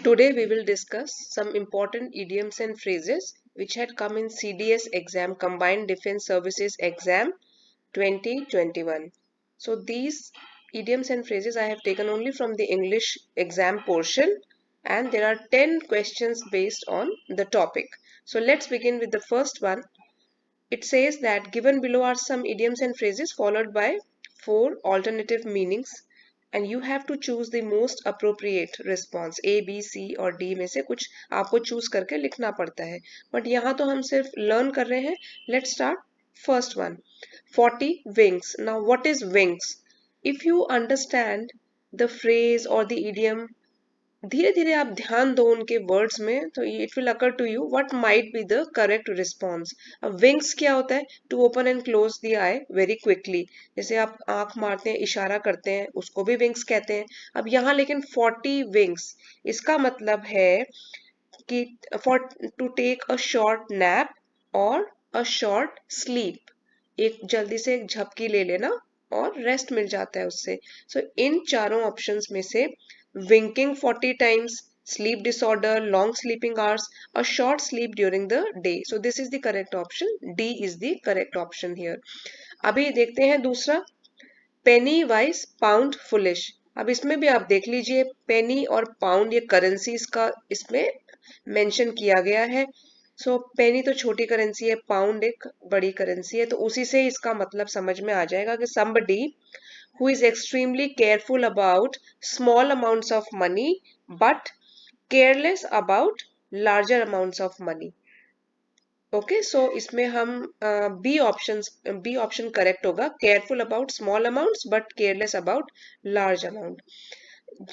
Today we will discuss some important idioms and phrases which had come in CDS exam, Combined Defense Services exam 2021. So these idioms and phrases I have taken only from the English exam portion, and there are 10 questions based on the topic. So let's begin with the first one. It says that given below are some idioms and phrases followed by 4 alternative meanings, and you have to choose the most appropriate response. A, B, C और D में से कुछ आपको choose करके लिखना पड़ता है, but यहाँ तो हम सिर्फ लर्न कर रहे हैं. Let's start. First one, 40 wings. Now what is wings? If you understand the phrase or the idiom, धीरे धीरे आप ध्यान दो उनके वर्ड्स में, तो it will occur to you what might be the correct response. अब विंग्स क्या होता है? To open and close the eye very quickly. जैसे आप आंख मारते हैं, इशारा करते हैं, उसको भी विंग्स कहते हैं. अब यहाँ लेकिन 40 विंग्स, इसका मतलब है कि for to take a short nap और अ शॉर्ट स्लीप. एक जल्दी से एक झपकी ले लेना और रेस्ट मिल जाता है उससे. सो इन चारों ऑप्शंस में से winking 40 times, sleep disorder, long sleeping hours, a short sleep during the day. So this is the correct option. D is the correct option here. अभी देखते हैं दूसरा, penny wise pound foolish. अब इसमें भी आप देख लीजिए, penny और pound ये करेंसीज का इसमें मेंशन किया गया है. सो पेनी तो छोटी करेंसी है, पाउंड एक बड़ी करेंसी है, तो उसी से इसका मतलब समझ में आ जाएगा कि somebody who is extremely careful about small amounts of money but careless about larger amounts of money. Okay, so इसमें हम बी ऑप्शन करेक्ट होगा. Careful about small amounts but careless about large amount.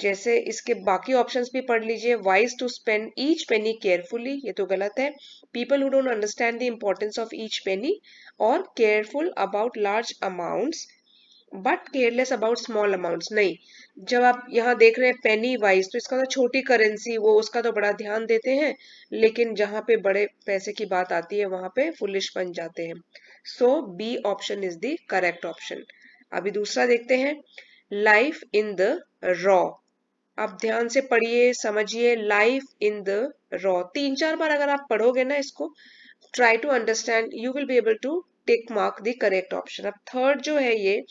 जैसे इसके बाकी options भी पढ़ लीजिए. Wise to spend each penny carefully, ये तो गलत है. People who don't understand the importance of each penny, और careful about large amounts but careless about small amounts. नहीं, जब आप यहाँ देख रहे हैं पेनी वाइज, तो इसका तो छोटी करेंसी, वो उसका तो बड़ा ध्यान देते हैं, लेकिन जहां पे बड़े पैसे की बात आती है वहां पे फुलिश बन जाते हैं. So B option is the correct option. अभी दूसरा देखते हैं, लाइफ इन द रॉ. आप ध्यान से पढ़िए, समझिए. लाइफ इन द रॉ 3-4 बार अगर आप पढ़ोगे ना इसको, try to understand, you will be able to tick mark the correct option. अब थर्ड जो है ये,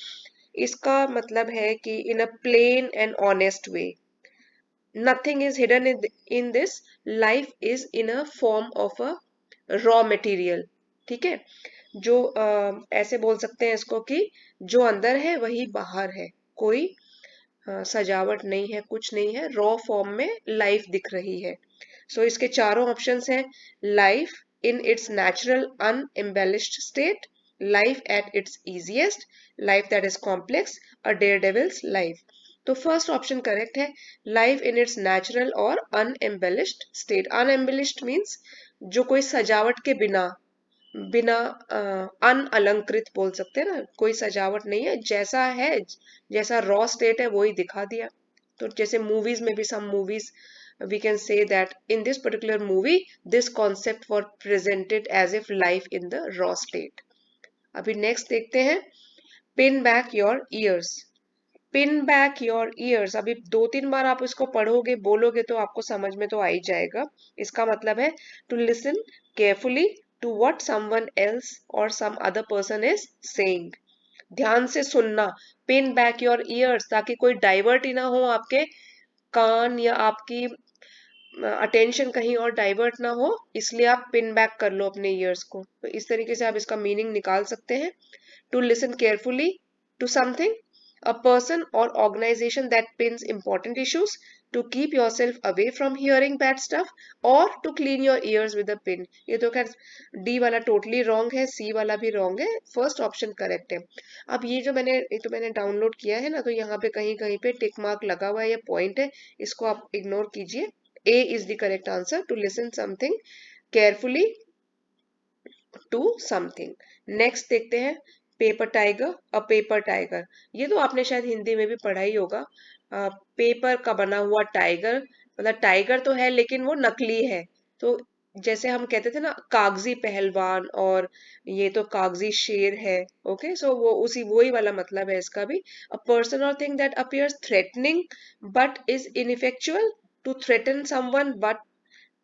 इसका मतलब है कि in a plain and honest way. Nothing is hidden in this. Life is in a form of a raw material. ठीक है, जो ऐसे बोल सकते हैं इसको कि जो अंदर है वही बाहर है, कोई सजावट नहीं है, कुछ नहीं है, रॉ फॉर्म में लाइफ दिख रही है. सो इसके चारों ऑप्शंस हैं. Life in its natural unembellished state, life at its easiest, life that is complex, a daredevil's life. तो फर्स्ट ऑप्शन करेक्ट है. लाइफ इन इट्स नेचुरल और अनएम्बेलिश्ड स्टेट. अनएम्बेलिश्ड मीन्स जो कोई सजावट के बिना, बिना अनअलंकृत बोल सकते हैं ना, कोई सजावट नहीं है, जैसा है, जैसा रॉ स्टेट है वही दिखा दिया. तो जैसे मूवीज में भी some movies we can say that in this particular movie this concept was presented as if life in the raw state. अभी नेक्स्ट देखते हैं, pin back your ears. Pin back your ears, अभी 2-3 बार आप इसको पढ़ोगे, बोलोगे तो आपको समझ में तो आ ही जाएगा. इसका मतलब है to listen carefully to what someone else or some other person is saying. ध्यान से सुनना. पिन बैक योर ईयर्स, ताकि कोई डाइवर्ट ही ना हो आपके कान, या आपकी अटेंशन कहीं और डाइवर्ट ना हो, इसलिए आप पिन बैक कर लो अपने ईयर्स को. तो इस तरीके से आप इसका मीनिंग निकाल सकते हैं. To listen carefully to something, a person or organization that pins important issues, to keep yourself away from hearing bad stuff, or to clean your ears with a pin. ये तो खैर D वाला totally wrong है, सी वाला भी wrong है, first option correct है. अब ये मैंने डाउनलोड किया है ना, तो यहाँ पे कहीं कहीं पे टिक मार्क लगा हुआ है, ये पॉइंट है, इसको आप इग्नोर कीजिए. A is the correct answer, to listen something carefully to something. Next देखते हैं, paper tiger, a paper tiger. ये तो आपने शायद हिंदी में भी पढ़ा ही होगा. पेपर का बना हुआ टाइगर, मतलब टाइगर तो है लेकिन वो नकली है. तो जैसे हम कहते थे ना, कागजी पहलवान, और ये तो कागजी शेर है. ओके, सो वो उसी वही वाला मतलब है इसका भी. A person or thing that appears threatening but is ineffectual, to threaten someone but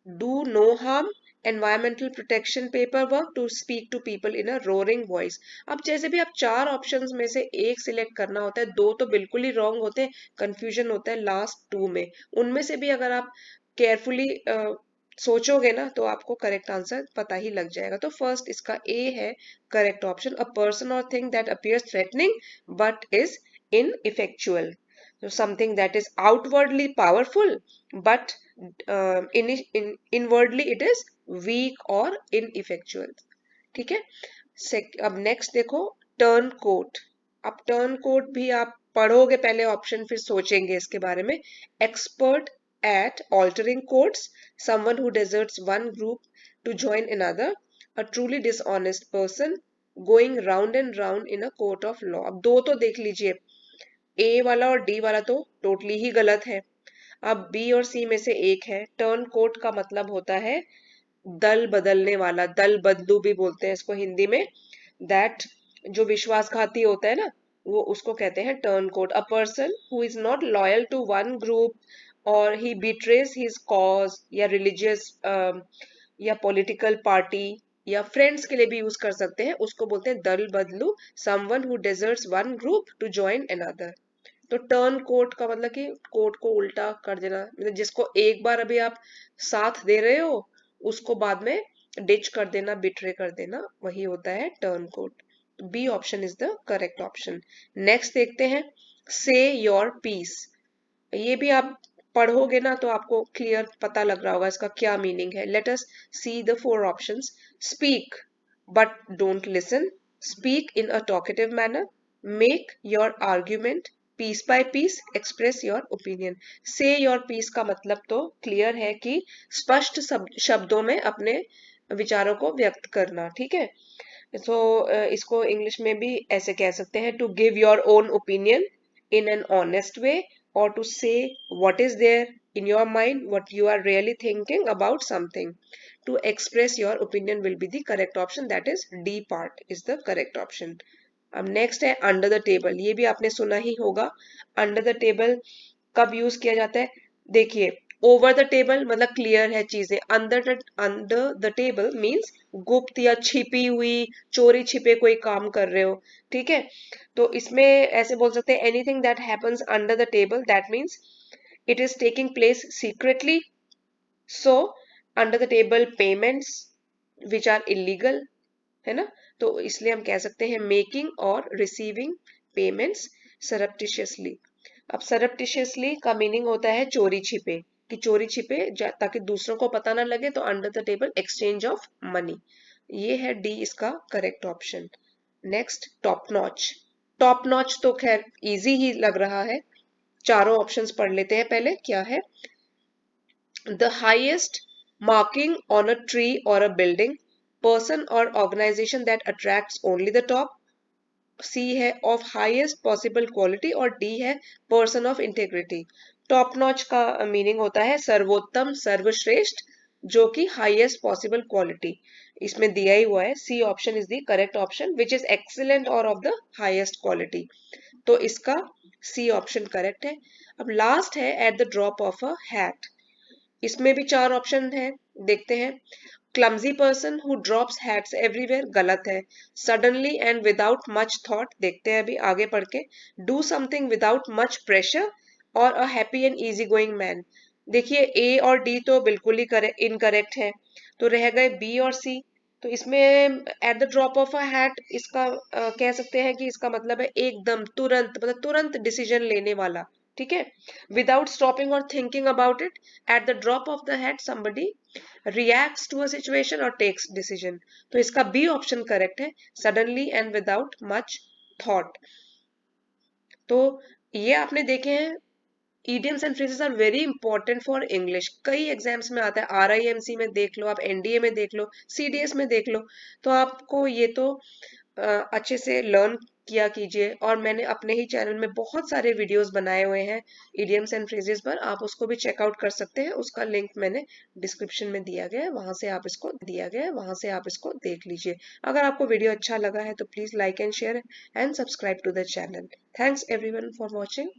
do no harm, environmental protection paperwork, to speak to people in a roaring voice. अब जैसे भी आप चार ऑप्शंस में से एक सिलेक्ट करना होता है, दो तो बिल्कुल ही रॉन्ग होते हैं, कंफ्यूजन होता है लास्ट टू में, उनमें से भी अगर आप केयरफुली सोचोगे ना तो आपको करेक्ट आंसर पता ही लग जाएगा। तो फर्स्ट इसका ए है correct option, a person or thing that appears threatening but is ineffectual. So something that is outwardly powerful but inwardly it is weak or ineffectual. ठीक है। अब नेक्स्ट देखो टर्न कोट। अब टर्न कोट भी आप पढ़ोगे पहले ऑप्शन, फिर सोचेंगे इसके बारे में। Expert at altering courts, someone who deserts one group to join another, a truly dishonest person, going round and round in a court of law. अब दो तो देख लीजिए, ए वाला और डी वाला तो टोटली ही गलत है। अब बी और सी में से एक है। टर्न कोट का मतलब होता है दल बदलने वाला, दल बदलू भी बोलते हैं इसको हिंदी में। दैट जो विश्वासघाती होता है ना, वो उसको कहते हैं turncoat. A person who is not loyal to one group और ही बिट्रेज हिज कॉज, या रिलीजियस या पॉलिटिकल पार्टी या फ्रेंड्स के लिए भी यूज कर सकते हैं, उसको बोलते हैं दल बदलू। Someone who deserts one group to join another. तो टर्न कोट का मतलब कि कोट को उल्टा कर देना, मतलब जिसको एक बार अभी आप साथ दे रहे हो उसको बाद में डिच कर देना, बिट्रे कर देना, वही होता है turncoat. B option is the correct option. Next देखते हैं से योर पीस। ये भी आप पढ़ोगे ना तो आपको क्लियर पता लग रहा होगा इसका क्या मीनिंग है। Let us see the four options. Speak but don't listen, speak in a talkative manner, make your argument piece by piece, express your opinion. Say your piece का मतलब तो क्लियर है कि स्पष्ट शब्दों में अपने विचारों को व्यक्त करना, ठीक है। तो इसको इंग्लिश में भी ऐसे कह सकते हैं, to give your own opinion in an honest way, or to say what is there in your mind, what you are really thinking about something. To express your opinion will be the correct option, that is D part is the correct option. अब next है under the table. ये भी आपने सुना ही होगा। Under the table कब use किया जाता है? देखिए, ओवर द टेबल मतलब क्लियर है चीजें, अंडर द टेबल मीन्स गुप्त या छिपी हुई, चोरी छिपे कोई काम कर रहे हो, ठीक है। तो इसमें ऐसे बोल सकते हैं anything that happens under the table, that means it is taking place secretly. So under the table payments which are illegal, है ना। तो इसलिए हम कह सकते हैं मेकिंग और रिसीविंग पेमेंट्स सरप्टिशियसली। अब सरप्टिशियसली का मीनिंग होता है चोरी छिपे, कि चोरी छिपे ताकि दूसरों को पता ना लगे, तो under the table exchange of money. ये है डी इसका correct option. Next top notch. Top notch तो खैर इजी ही लग रहा है, चारों ऑप्शंस पढ़ लेते हैं पहले। क्या है? The highest marking on a tree or a building, person or organization that attracts only the top, C है ऑफ हाईएस्ट पॉसिबल क्वालिटी, और डी है person of integrity. Top notch का मीनिंग होता है सर्वोत्तम, सर्वश्रेष्ठ, जो कि हाईएस्ट पॉसिबल क्वालिटी इसमें दिया ही हुआ है। C option is the correct option, which is excellent or of the highest quality. तो इसका सी ऑप्शन करेक्ट है। अब लास्ट है at the drop of a hat. इसमें भी चार ऑप्शन है, देखते हैं। Clumsy person who drops hats everywhere, गलत है। Suddenly and without much thought, देखते हैं अभी आगे पढ़ के। Do something without much pressure, or a happy and easy going man. देखिए ए और डी तो बिल्कुल ही इनकरेक्ट है, तो रह गए बी और सी। तो इसमें eight the drop of a hat, इसका कह सकते हैं कि इसका मतलब है एकदम तुरंत, मतलब तुरंत डिसीजन लेने वाला, ठीक है। विदाउट स्टॉपिंग और thinking about it, eight the drop of the hat somebody reacts to a situation or takes decision. तो इसका बी ऑप्शन करेक्ट है, suddenly and without much thought. तो ये आपने देखे हैं idioms and phrases are very important for English. कई exams में आता है, RIMC में देख लो आप, NDA में देख लो, CDS में देख लो। तो आपको ये तो अच्छे से लर्न किया कीजिए। और मैंने अपने ही चैनल में बहुत सारे वीडियोस बनाए हुए हैं idioms and phrases पर, आप उसको भी चेकआउट कर सकते हैं। उसका लिंक मैंने डिस्क्रिप्शन में दिया गया है, वहां से आप इसको देख लीजिए। अगर आपको वीडियो अच्छा लगा है तो please like and share and subscribe to the channel. Thanks everyone for watching.